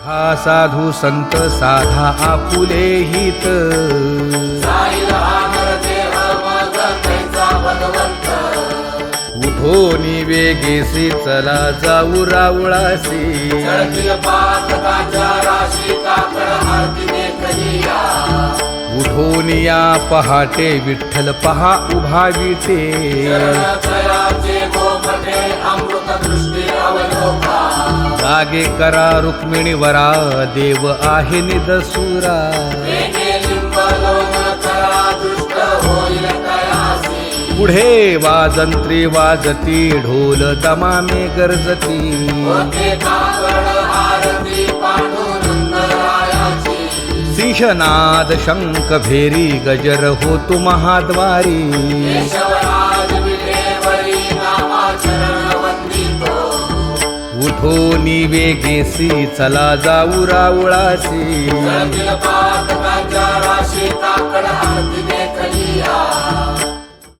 हा साधू संत साधा आपुले हित, उठोनी वेगेसी चला जाऊ रावळासी, उठोनी या पहाटे विठ्ठल पहा उभा विटे, जागे करा रुक्मिणी वरा देव आहे निदसुरा, पुढे वाजंत्री वाजती ढोल दमामे गरजती, सिंहनाद शंख भेरी गजर होतो महाद्वारी, उठोनी वेगेसी चला जाऊ रावळासी,